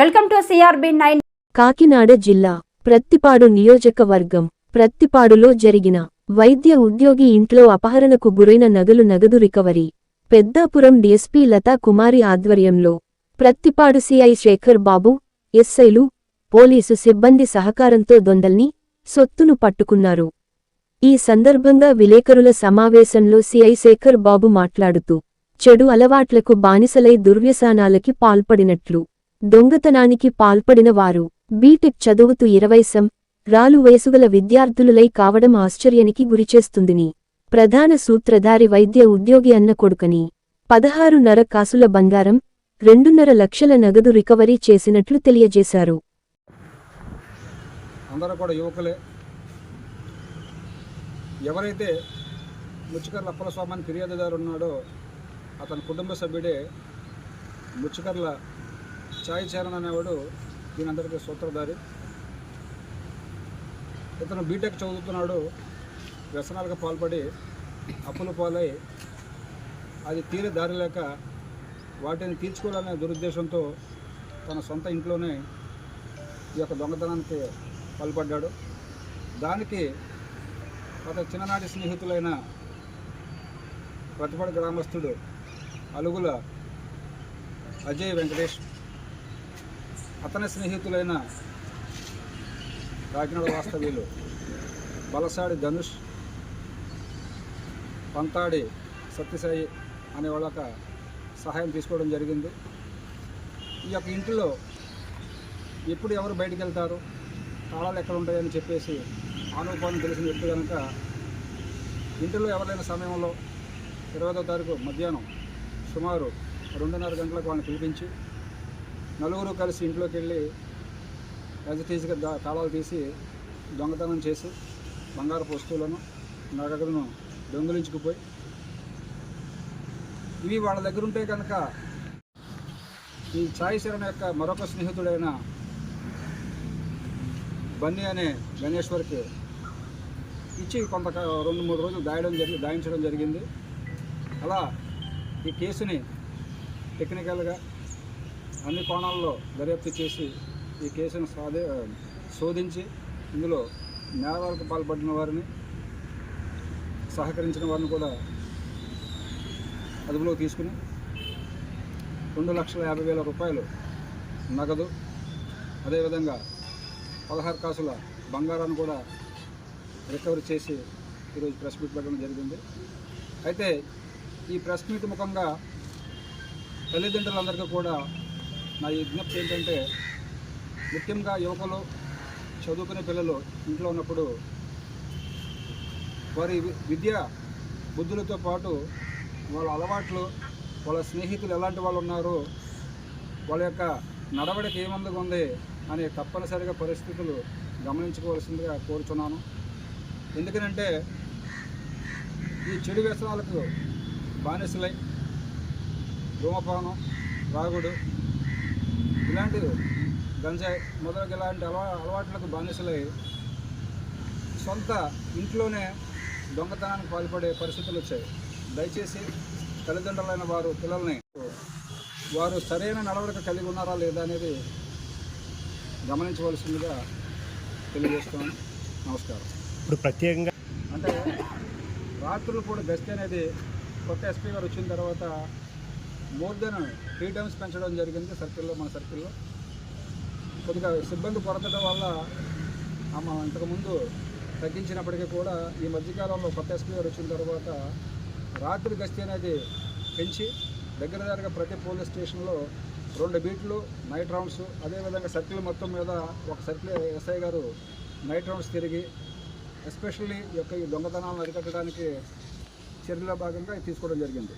Welcome to CRB9. Kakinada జిల్లా ప్రత్తిపాడు నియోజకవర్గం ప్రత్తిపాడులో జరిగిన వైద్య ఉద్యోగి ఇంట్లో అపహరణకు గురైన నగదు రికవరీ. పెద్దాపురం డీఎస్పీ లతా కుమారి ఆధ్వర్యంలో ప్రత్తిపాడు సిఐ శేఖర్ బాబు, ఎస్ఐలు, పోలీసు సిబ్బంది సహకారంతో దొంగల్ని, సొత్తును పట్టుకున్నారు. ఈ సందర్భంగా విలేకరుల సమావేశంలో సిఐ శేఖర్ బాబు మాట్లాడుతూ, చెడు అలవాట్లకు బానిసలై దుర్వ్యసనాలకి పాల్పడినట్లు, దొంగతనానికి పాల్పడిన వారు బీటెక్ చదువుతూ 20 రాలు వయసుగల విద్యార్థులులై కావడం ఆశ్చర్యానికి గురిచేస్తుందని, ప్రధాన సూత్రధారి వైద్య ఉద్యోగి అన్న కొడుకని, 16.5 కాసుల బంగారం, 2.5 లక్షల నగదు రికవరీ చేసినట్లు తెలియజేశారు. అందరూ కూడా యువకులే. ఎవరైతే ముచ్చుకర్ల అప్పలస్వామి అని ఫిర్యాదుదారు ఉన్నాడో అతని కుటుంబ సభ్యుడే ముచ్చుకర్ల ఛాయ్ చరణ్ అనేవాడు దీనందరికీ సూత్రధారి. ఇతను బీటెక్ చదువుతున్నాడు. వ్యసనాలకు పాల్పడి అప్పుల పాలై అది తీరే దారి లేక వాటిని తీర్చుకోవాలనే దురుద్దేశంతో తన సొంత ఇంట్లోనే ఈ యొక్క దొంగతనానికి పాల్పడ్డాడు. దానికి అతని చిన్ననాటి స్నేహితులైన ప్రతిపాడు గ్రామస్తుడు అలుగుల అజయ్ వెంకటేష్, అతని స్నేహితులైన కాకినాడ వాస్తవ్యులు బలసాడి ధనుష్, పంతాడి సత్యసాయి అనే వాళ్ళక సహాయం తీసుకోవడం జరిగింది. ఈ యొక్క ఇంటిలో ఎప్పుడు ఎవరు బయటికి వెళ్తారు, తాళాలు ఎక్కడ ఉంటాయని చెప్పేసి ఆనుపానం తెలిసిన వ్యక్తి కనుక ఇంటిలో ఎవరైనా సమయంలో 20వ తారీఖు మధ్యాహ్నం సుమారు 2:30 గంటలకు వాళ్ళని పిలిపించి నలుగురు కలిసి ఇంట్లోకి వెళ్ళి యాజిటీజ్గా తాళాలు తీసి దొంగతనం చేసి బంగారపు వస్తువులను, నగదులను దొంగిలించుకుపోయి ఇవి వాళ్ళ దగ్గర ఉంటే కనుక ఈ ఛాయ్ శరణ్ యొక్క మరొక స్నేహితుడైన బన్నీ అనే గణేశ్వర్కి ఇచ్చి కొంత 2-3 రోజులు దాయించడం జరిగింది. అలా ఈ కేసుని టెక్నికల్గా అన్ని కోణాల్లో దర్యాప్తు చేసి ఈ కేసును శోధించి ఇందులో నేరాలకు పాల్పడిన వారిని, సహకరించిన వారిని కూడా అదుపులో తీసుకుని 2,50,000 రూపాయలు నగదు, అదేవిధంగా 16 కాసుల బంగారాన్ని కూడా రికవరీ చేసి ఈరోజు ప్రెస్ మీట్ పెట్టడం జరిగింది. అయితే ఈ ప్రెస్ మీట్ ముఖంగా తల్లిదండ్రులందరికీ కూడా నా విజ్ఞప్తి ఏంటంటే, ముఖ్యంగా యువకులు, చదువుకునే పిల్లలు ఇంట్లో ఉన్నప్పుడు వారి విద్యా బుద్ధులతో పాటు వాళ్ళ అలవాట్లు, వాళ్ళ స్నేహితులు ఎలాంటి వాళ్ళు ఉన్నారు, వాళ్ళ యొక్క నడవడిక ఏమందుకు ఉంది అనే తప్పనిసరిగా పరిస్థితులు గమనించుకోవాల్సిందిగా కోరుచున్నాను. ఎందుకనంటే ఈ చెడు వ్యసనాలకు బానిసలై ధూమపానం, రాగుడు, ఇలాంటి గంజాయి మొదలగు ఇలాంటి అలవాట్లకు బానిసలై సొంత ఇంట్లోనే దొంగతనానికి పాల్పడే పరిస్థితులు వచ్చాయి. దయచేసి తల్లిదండ్రులైన వారు పిల్లల్ని వారు సరైన నడవడిక కలిగి ఉన్నారా లేదా అనేది గమనించవలసిందిగా తెలియజేస్తున్నాను. నమస్కారం. ఇప్పుడు ప్రత్యేకంగా అంటే రాత్రులు కూడా గస్తీ అనేది కొత్త ఎస్పీ గారు వచ్చిన తర్వాత మోర్ దెన్ 3 times పెంచడం జరిగింది మన సర్కిల్లో. కొద్దిగా సిబ్బంది కొరత వల్ల ఇంతకుముందు తగ్గించినప్పటికీ కూడా ఈ మధ్యకాలంలో కొత్త ఎస్పీ గారు వచ్చిన తర్వాత రాత్రి గస్తీ అనేది పెంచి దగ్గరగా ప్రతి పోలీస్ స్టేషన్లో 2 బీట్లు నైట్ రౌండ్స్, అదేవిధంగా సర్కిల్ మొత్తం మీద ఒక సర్కిల్ ఎస్ఐ గారు నైట్ రౌండ్స్ తిరిగి ఎస్పెషల్లీ ఈ దొంగతనాలను అరికట్టడానికి చర్యలో భాగంగా తీసుకోవడం జరిగింది.